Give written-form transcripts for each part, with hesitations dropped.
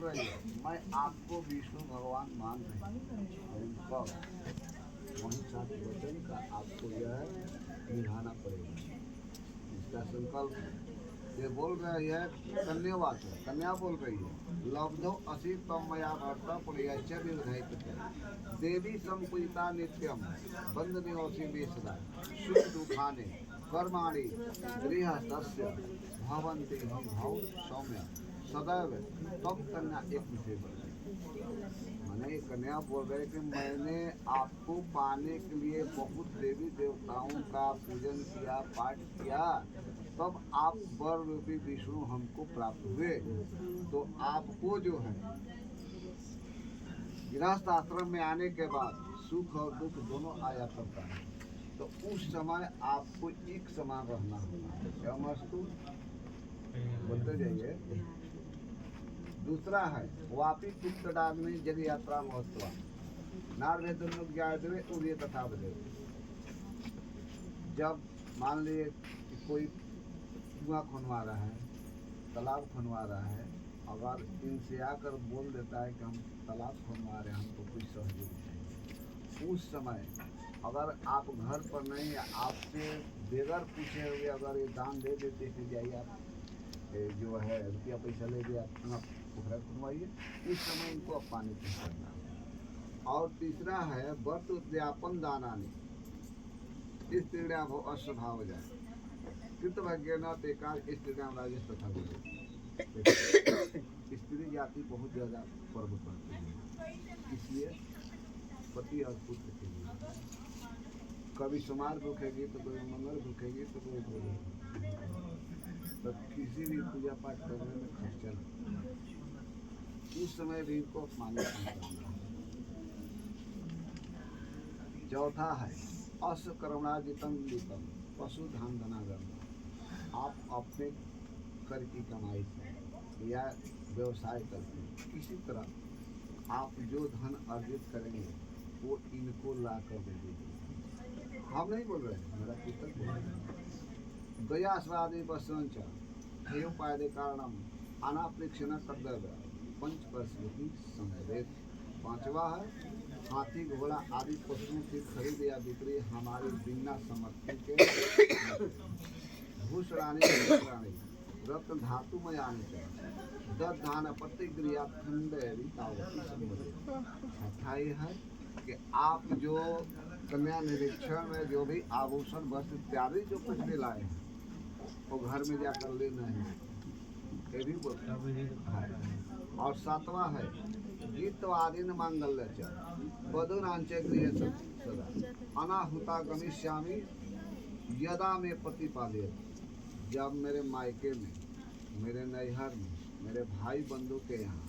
रही है मैं आपको विष्णु भगवान मान रही हूँ, वही साथ वचन का आपको यह निभाना पड़ेगा। इसका संकल्प ये बोल रही है कन्यावाच है, कन्या बोल रही है लब्धो असी तम मया भर्ता पुण्यच विधायित देवी संपूजिता नित्यम बंदनीयोसी वेशदा सुख दुखाने कर्माणि गृहस्थस्य भवन्ति हि भव सौम्य सदैव तब कन्या एक विषय पर मैंने कन्या बोल रहे कि मैंने आपको पाने के लिए बहुत देवी देवताओं का पूजन किया, पाठ किया, तब आप वर रूपी विष्णु हमको प्राप्त हुए। तो आपको जो है गृहस्थ आश्रम में आने के बाद सुख और दुख दोनों आया करता है, तो उस समय आपको एक समान रहना होगा। क्या मस्तु बोलते जाइए। दूसरा है वापी पुत्रडाग्नि जग यात्रा महोत्सव नारद उदय तथा बदे। जब मान लिए कि कोई कुआं खनवा रहा है, तालाब खनवा रहा है, अगर इनसे आकर बोल देता है कि हम तालाब खनवा रहे हैं, हमको कोई सहयोग चाहिए, उस समय अगर आप घर पर नहीं, आपसे बगैर पूछे हुए अगर ये दान दे देते कि जाइए आप जो है रुपया पैसा ले दिया अपना पोखरा खुनवाइए, उस समय इनको अब पानी पहुँचाना। और तीसरा है व्रत उद्यापन दानानी स्त्रीणा भव अस्वभाव जाए कृतभाग्य न तेकार स्त्रीणा राजेश तथा बोले। स्त्री जाति बहुत ज़्यादा पर्व करती है, इसलिए पति और पुत्र के लिए कभी समार भूखेगी तो कोई मंगल भूखेगी तो कोई भूखेगी, तो किसी भी पूजा पाठ करने में खर्चा लगता है, उस समय भी इनको अपमानित करना है। चौथा है अश्वकर्मणाजितम लितम पशु धन धनागम। आप अपने कर की कमाई से या व्यवसाय करके किसी तरह आप जो धन अर्जित करेंगे वो इनको ला कर दे दीजिए। हम नहीं बोल रहे हैं, मेरा पुस्तक बोल रहे हैं। गयास्वादि पशुंच हेयोपायदे कारणम अनाप्रेक्षण कर्तव्य पंचपस्वती समय। पांचवा है हाथी घोड़ा आदि पशुओं की खरीद या बिक्री हमारी बिना समर्थन के भूषणानी रत्न धातु में आने चाहिए। दधान प्रतिक्रिया खंड अठाई है कि आप जो कन्या निरीक्षण में जो भी आभूषण वस्त्र इत्यादि जो कुछ भी लाए हैं वो घर में जाकर लेना है, ये भी बोलते हैं। और सातवां है गीतवादीन मांगल्य वधुनांचे गृह सदा अनाहुता गमिष्यामि यदा में प्रतिपादे। जब मेरे मायके में, मेरे नैहर में, मेरे भाई बंधु के यहाँ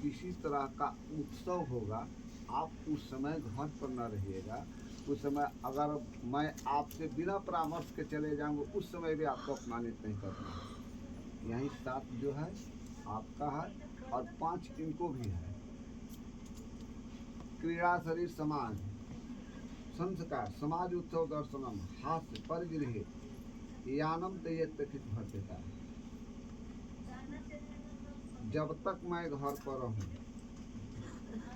किसी तरह का उत्सव होगा, आप उस समय घर पर न रहिएगा। उस समय अगर मैं आपसे बिना परामर्श के चले जाऊंगा, उस समय भी आपको अपमानित नहीं करना है। यही 7 जो है आपका है और 5 इनको भी है। क्रीड़ा शरीर समाज संस्कार समाज उत्सव दर्शनम हास्य परिगृह यानम तेयत्कित भर्तिता। जब तक मैं घर पर रहूं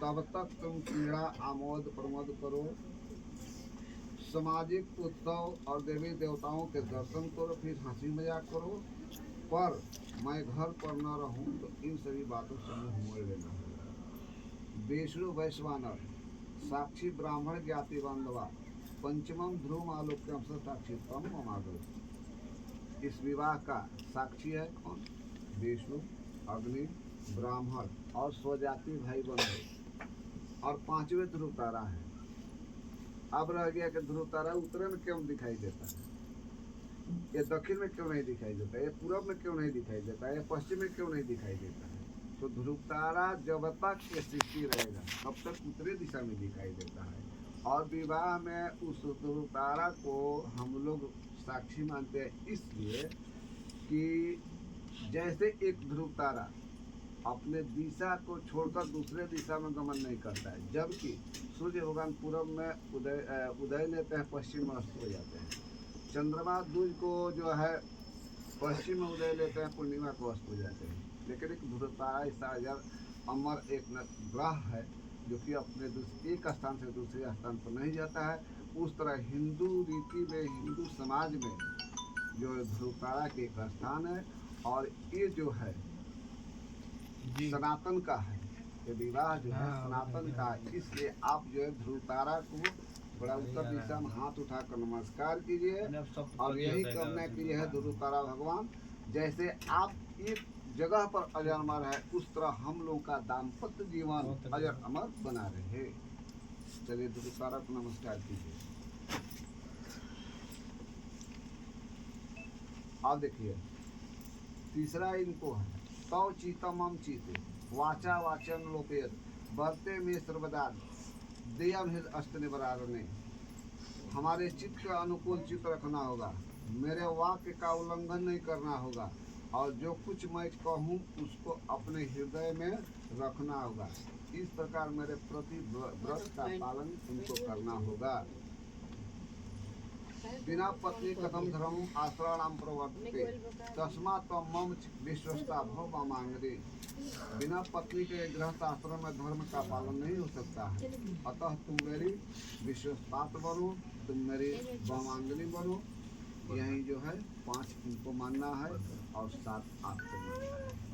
तब तक तुम क्रीड़ा आमोद प्रमोद करो, सामाजिक उत्सव और देवी देवताओं के दर्शन करो, फिर हंसी मजाक करो, पर मैं घर पर न रहूं तो इन सभी बातों से मुंह मोड़ लेना होगा। विष्णु वैश्वानर साक्षी ब्राह्मण ज्ञाति बांधवा पंचमम ध्रुव आलोक्यम साक्षी तम ममागो। इस विवाह का साक्षी है कौन? विष्णु, अग्नि, ब्राह्मण और स्वजाति भाई बंधु, और 5वें ध्रुव तारा है। अब रह गया कि ध्रुव तारा उत्तर में क्यों दिखाई देता है, ये दक्षिण में क्यों नहीं दिखाई देता है, ये पूर्व में क्यों नहीं दिखाई देता है, ये पश्चिम में क्यों नहीं दिखाई देता है। तो ध्रुव तारा जब तक ये सृष्टि रहेगा तब तक उत्तरी दिशा में दिखाई देता है। और विवाह में उस ध्रुव तारा को हम लोग साक्षी मानते हैं, इसलिए कि जैसे एक ध्रुव तारा अपने दिशा को छोड़कर दूसरे दिशा में गमन नहीं करता है, जबकि सूर्य भगवान पूर्व में उदय लेते हैं, पश्चिम में अस्त हो जाते हैं। चंद्रमा दूज को जो है पश्चिम में उदय लेते हैं, पूर्णिमा को अस्त हो जाते हैं। लेकिन एक ध्रुव तारा ऐसा अमर एक ग्रह है जो कि अपने एक स्थान से दूसरे स्थान पर नहीं जाता है, उस तरह हिंदू रीति में, हिंदू समाज में जो है ध्रुवतारा के एक स्थान है। और ये जो है सनातन का है, ये विवाह जो है सनातन का है। इसलिए आप जो है ध्रुवतारा को बड़ा उत्तर दिशा में हाथ उठाकर नमस्कार कीजिए और यही कामना कीजिए है ध्रुवतारा भगवान, जैसे आप एक जगह पर अजर अमर है, उस तरह हम लोगों का दाम्पत्य जीवन अजर अमर बना रहे। चलिए ध्रुवतारा को नमस्कार कीजिए। अब देखिए तीसरा इनको है तव चीतमम चीते वाचा वाचन लोपेत बरते में सर्वदा देयम हित अष्ट निबरारणे। हमारे चित्त के अनुकूल चित्त रखना होगा, मेरे वाक्य का उल्लंघन नहीं करना होगा, और जो कुछ मैं कहूँ उसको अपने हृदय में रखना होगा। इस प्रकार मेरे प्रति व्रत का पालन तुमको करना होगा। बिना पत्नी कथम धर्म आश्रणाम प्रवर्तते तस्मात् त्वं मम विश्वस्ता भव मांगरे। बिना पत्नी के गृहस्थ आश्रम में धर्म का पालन नहीं हो सकता है, अतः तुम मेरी विश्वस्तात बनो, तुम मेरी वामांगनी बनो। यही जो है 5 इनको मानना है और 7 आपको मानना है।